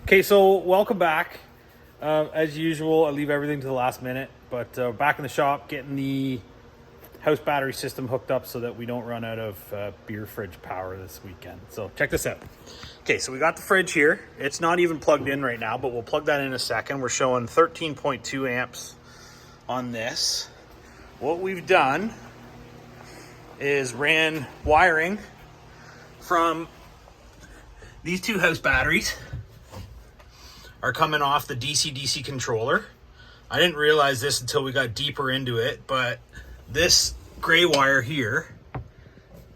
Okay, so welcome back. As usual, I leave everything to the last minute, but back in the shop getting the house battery system hooked up so that we don't run out of beer fridge power this weekend. So check this out. Okay, so we got the fridge here. It's not even plugged in right now, but we'll plug that in a second. We're showing 13.2 amps on this. What we've done is ran wiring from these two house batteries are coming off the dcdc controller. I didn't realize this until we got deeper into it, but this gray wire here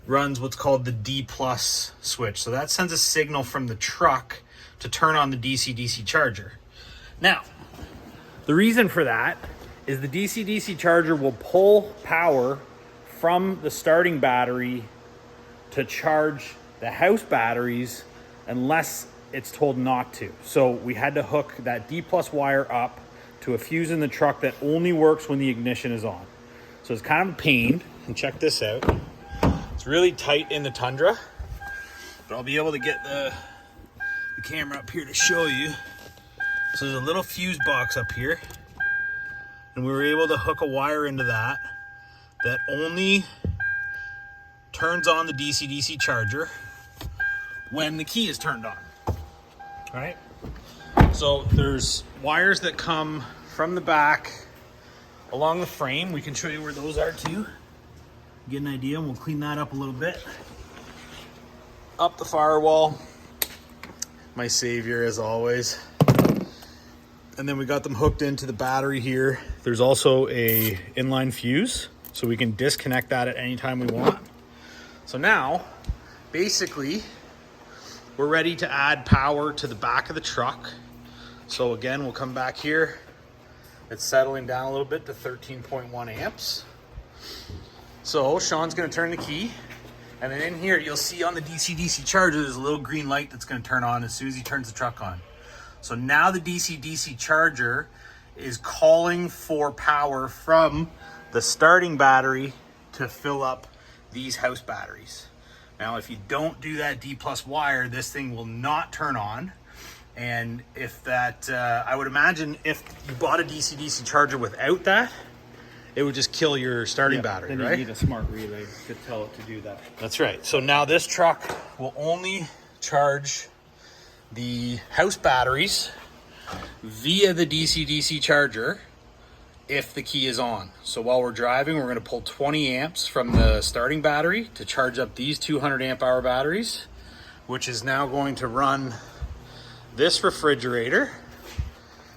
runs what's called the D plus switch. So that sends a signal from the truck to turn on the dcdc charger. Now, the reason for that is the dcdc charger will pull power from the starting battery to charge the house batteries unless it's told not to. So we had to hook that D plus wire up to a fuse in the truck that only works when the ignition is on. So it's kind of a pain. And check this out. It's really tight in the Tundra, but I'll be able to get the camera up here to show you. So there's a little fuse box up here, and we were able to hook a wire into that only turns on the dcdc charger when the key is turned on. All right, so there's wires that come from the back along the frame. We can show you where those are too. Get an idea, and we'll clean that up a little bit. Up the firewall, my savior as always. And then we got them hooked into the battery here. There's also a inline fuse, so we can disconnect that at any time we want. So now, basically, we're ready to add power to the back of the truck. So again, we'll come back here. It's settling down a little bit to 13.1 amps. So Sean's gonna turn the key, and then in here, you'll see on the dcdc charger, there's a little green light that's gonna turn on as soon as he turns the truck on. So now the dcdc charger is calling for power from the starting battery to fill up these house batteries. Now, if you don't do that D plus wire, this thing will not turn on. And if that, I would imagine if you bought a dcdc charger without that, it would just kill your starting battery, then right? You need a smart relay to tell it to do that. That's right. So now this truck will only charge the house batteries via the dcdc charger if the key is on. So while we're driving, we're going to pull 20 amps from the starting battery to charge up these 200 amp hour batteries, which is now going to run this refrigerator.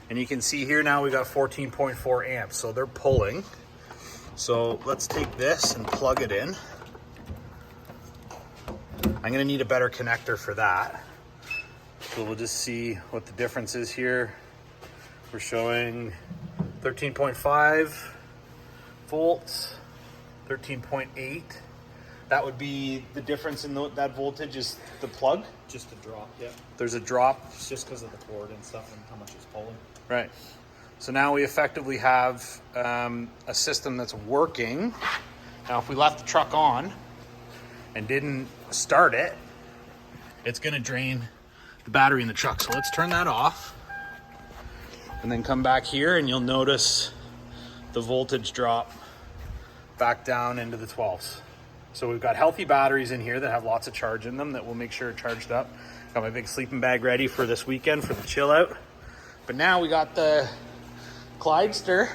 And you can see here now we got 14.4 amps, so they're pulling. So let's take this and plug it in. I'm going to need a better connector for that. So we'll just see what the difference is here. We're showing 13.5 volts, 13.8. That would be the difference in that voltage is the plug? Just a drop, yeah. There's a drop. It's just because of the cord and stuff and how much it's pulling. Right. So now we effectively have a system that's working. Now if we left the truck on and didn't start it, it's gonna drain the battery in the truck. So let's turn that off and then come back here, and you'll notice the voltage drop back down into the 12s. So we've got healthy batteries in here that have lots of charge in them that will make sure it's charged up. Got my big sleeping bag ready for this weekend for the chill out. But now we got the Clydester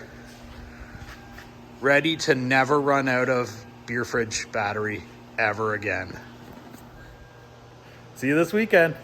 ready to never run out of beer fridge battery ever again. See you this weekend.